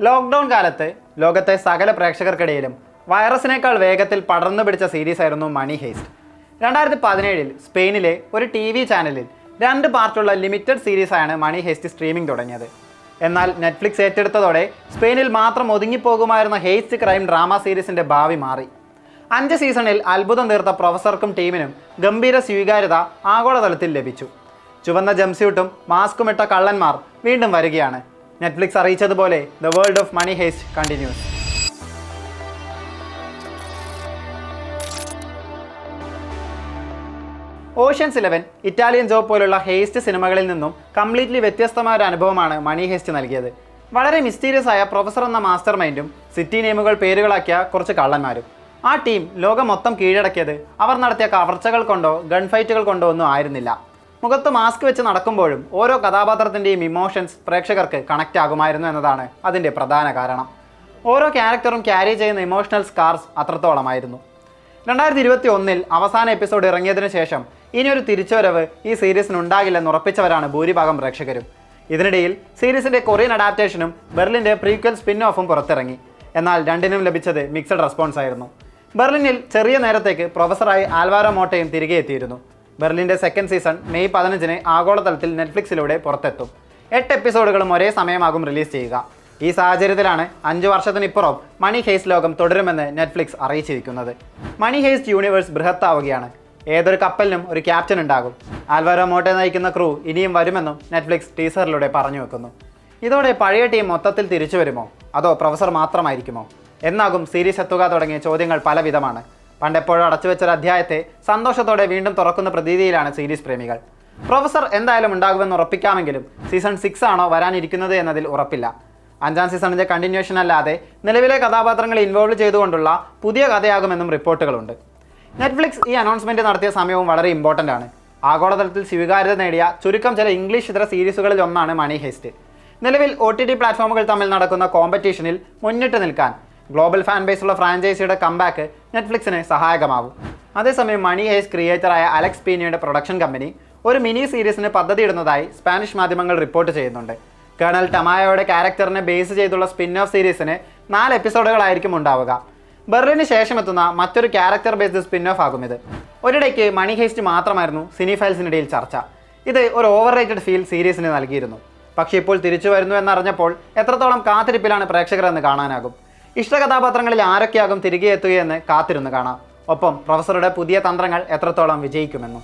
Lockdown കാലത്ത് ലോകത്തെ സകല പ്രേക്ഷകർക്കിടയിലും വൈറസിനേക്കാൾ വേഗത്തിൽ പടർന്നു പിടിച്ച സീരീസായിരുന്നു മണി ഹെയ്സ്റ്റ്. 2017 സ്പെയിനിലെ ഒരു TV ചാനലിൽ 2 പാർട്ടുള്ള ലിമിറ്റഡ് സീരീസായാണ് മണി ഹെയ്സ്റ്റ് സ്ട്രീമിംഗ് തുടങ്ങിയത്. എന്നാൽ നെറ്റ്ഫ്ലിക്സ് ഏറ്റെടുത്തതോടെ സ്പെയിനിൽ മാത്രം ഒതുങ്ങിപ്പോകുമായിരുന്ന ഹെയ്സ്റ്റ് ക്രൈം ഡ്രാമ സീരീസിൻ്റെ ഭാവി മാറി. 5 സീസണിൽ അത്ഭുതം തീർത്ത പ്രൊഫസർക്കും ടീമിനും ഗംഭീര സ്വീകാര്യത ആഗോളതലത്തിൽ ലഭിച്ചു. ചുവന്ന ജംസ്യൂട്ടും മാസ്കുമിട്ട കള്ളന്മാർ വീണ്ടും വരികയാണ്. നെറ്റ്ഫ്ലിക്സ് അറിയിച്ചതുപോലെ the world of money heist continues. Ocean's 11, Italian job പോലുള്ള ഹെയ്സ്റ്റ് സിനിമകളിൽ നിന്നും കംപ്ലീറ്റ്ലി വ്യത്യസ്തമായ ഒരു അനുഭവമാണ് മണി ഹെയ്സ്റ്റ് നൽകിയത്. വളരെ മിസ്റ്റീരിയസ് ആയ പ്രൊഫസർ എന്ന മാസ്റ്റർ മൈൻഡും സിറ്റി നെയിമുകൾ പേരുകളാക്കിയ കുറച്ച് കള്ളന്മാരും. ആ ടീം ലോകം മൊത്തം കീഴടക്കിയത് അവർ നടത്തിയ കവർച്ചകൾ കൊണ്ടോ ഗൺ ഫൈറ്റുകൾ കൊണ്ടോ ഒന്നും ആയിരുന്നില്ല. മുഖത്ത് മാസ്ക് വെച്ച് നടക്കുമ്പോഴും ഓരോ കഥാപാത്രത്തിൻ്റെയും ഇമോഷൻസ് പ്രേക്ഷകർക്ക് കണക്റ്റ് ആകുമായിരുന്നു എന്നതാണ് അതിൻ്റെ പ്രധാന കാരണം. ഓരോ ക്യാരക്ടറും ക്യാരി ചെയ്യുന്ന ഇമോഷണൽ സ്കാർസ് അത്രത്തോളമായിരുന്നു. 2021 അവസാന എപ്പിസോഡ് ഇറങ്ങിയതിനു ശേഷം ഇനിയൊരു തിരിച്ചുവരവ് ഈ സീരീസിനുണ്ടാകില്ലെന്ന് ഉറപ്പിച്ചവരാണ് ഭൂരിഭാഗം പ്രേക്ഷകരും. ഇതിനിടയിൽ സീരീസിൻ്റെ കൊറിയൻ അഡാപ്റ്റേഷനും ബെർലിൻ്റെ പ്രീക്വൽ സ്പിൻ ഓഫും പുറത്തിറങ്ങി. എന്നാൽ രണ്ടിനും ലഭിച്ചത് മിക്സഡ് റെസ്പോൺസ് ആയിരുന്നു. ബെർലിനിൽ ചെറിയ നേരത്തേക്ക് പ്രൊഫസറായി ആൽവാരോ മോട്ടയും തിരികെ എത്തിയിരുന്നു. ബെർലിൻ്റെ സെക്കൻഡ് സീസൺ മെയ് 15 ആഗോളതലത്തിൽ നെറ്റ്ഫ്ലിക്സിലൂടെ പുറത്തെത്തും. 8 എപ്പിസോഡുകളും ഒരേ സമയമാകും റിലീസ് ചെയ്യുക. ഈ സാഹചര്യത്തിലാണ് 5 വർഷത്തിനിപ്പുറം മണി ഹെയ്സ്റ്റ് ലോകം തുടരുമെന്ന് നെറ്റ്ഫ്ലിക്സ് അറിയിച്ചിരിക്കുന്നത്. മണി ഹെയ്സ്റ്റ് യൂണിവേഴ്സ് ബൃഹത്താവുകയാണ്. ഏതൊരു കപ്പലിനും ഒരു ക്യാപ്റ്റൻ ഉണ്ടാകും. ആൽവാരോ മോട്ടെ നയിക്കുന്ന ക്രൂ ഇനിയും വരുമെന്നും നെറ്റ്ഫ്ലിക്സ് ടീസറിലൂടെ പറഞ്ഞു വെക്കുന്നു. ഇതോടെ പഴയ ടീം മൊത്തത്തിൽ തിരിച്ചു വരുമോ, അതോ പ്രൊഫസർ മാത്രമായിരിക്കുമോ എന്നാകും സീരീസ് എത്തുക തുടങ്ങിയ ചോദ്യങ്ങൾ പലവിധമാണ്. പണ്ടെപ്പോഴും അടച്ചുവെച്ചൊരു അധ്യായത്തെ സന്തോഷത്തോടെ വീണ്ടും തുറക്കുന്ന പ്രതീതിയിലാണ് സീരീസ് പ്രേമികൾ. പ്രൊഫസർ എന്തായാലും ഉണ്ടാകുമെന്ന് ഉറപ്പിക്കാമെങ്കിലും സീസൺ 6 ആണോ വരാനിരിക്കുന്നത് എന്നതിൽ ഉറപ്പില്ല. 5ാം സീസണിൻ്റെ കണ്ടിന്യൂഷൻ അല്ലാതെ നിലവിലെ കഥാപാത്രങ്ങളെ ഇൻവോൾവ് ചെയ്തുകൊണ്ടുള്ള പുതിയ കഥയാകുമെന്നും റിപ്പോർട്ടുകളുണ്ട്. നെറ്റ്ഫ്ലിക്സ് ഈ അനൗൺസ്മെൻറ്റ് നടത്തിയ സമയവും വളരെ ഇമ്പോർട്ടൻ്റ് ആണ്. ആഗോളതലത്തിൽ സ്വീകാര്യത നേടിയ ചുരുക്കം ചില ഇംഗ്ലീഷ് ഇതര സീരീസുകളിൽ ഒന്നാണ് മണി ഹെയ്സ്റ്റ്. നിലവിൽ OTT പ്ലാറ്റ്ഫോമുകൾ തമ്മിൽ നടക്കുന്ന കോമ്പറ്റീഷനിൽ മുന്നിട്ട് നിൽക്കാൻ ഗ്ലോബൽ ഫാൻ ബേസുള്ള ഫ്രാഞ്ചൈസിയുടെ കംബാക്ക് നെറ്റ്ഫ്ലിക്സിന് സഹായകമാവും. അതേസമയം മണി ഹെയ്സ്റ്റ് ക്രിയേറ്ററായ അലക്സ് പീനിയുടെ പ്രൊഡക്ഷൻ കമ്പനി ഒരു മിനി സീരീസിന് പദ്ധതിയിടുന്നതായി സ്പാനിഷ് മാധ്യമങ്ങൾ റിപ്പോർട്ട് ചെയ്യുന്നുണ്ട്. കേണൽ ടമായോയുടെ ക്യാരക്ടറിനെ ബേസ് ചെയ്തുള്ള സ്പിൻ ഓഫ് സീരീസിന് 4 എപ്പിസോഡുകളായിരിക്കും ഉണ്ടാവുക. ബെർലിന് ശേഷം എത്തുന്ന മറ്റൊരു ക്യാരക്ടർ ബേസ്ഡ് സ്പിൻ ഓഫ് ആകും ഇത്. ഒരിടയ്ക്ക് മണി ഹെയ്സ്റ്റ് മാത്രമായിരുന്നു സിനിഫൈൽസിനിടയിൽ ചർച്ച. ഇത് ഒരു ഓവർ റേറ്റഡ് ഫീൽ സീരീസിന് നൽകിയിരുന്നു. പക്ഷേ ഇപ്പോൾ തിരിച്ചു വരുന്നു എന്നറിഞ്ഞപ്പോൾ എത്രത്തോളം കാത്തിരിപ്പിലാണ് പ്രേക്ഷകരെന്ന് കാണാനാകും. ഇഷ്ടകഥാപാത്രങ്ങളിൽ ആരൊക്കെയാകും തിരികെ എത്തുകയെന്ന് കാത്തിരുന്ന് കാണാം. ഒപ്പം പ്രൊഫസറുടെ പുതിയ തന്ത്രങ്ങൾ എത്രത്തോളം വിജയിക്കുമെന്നും.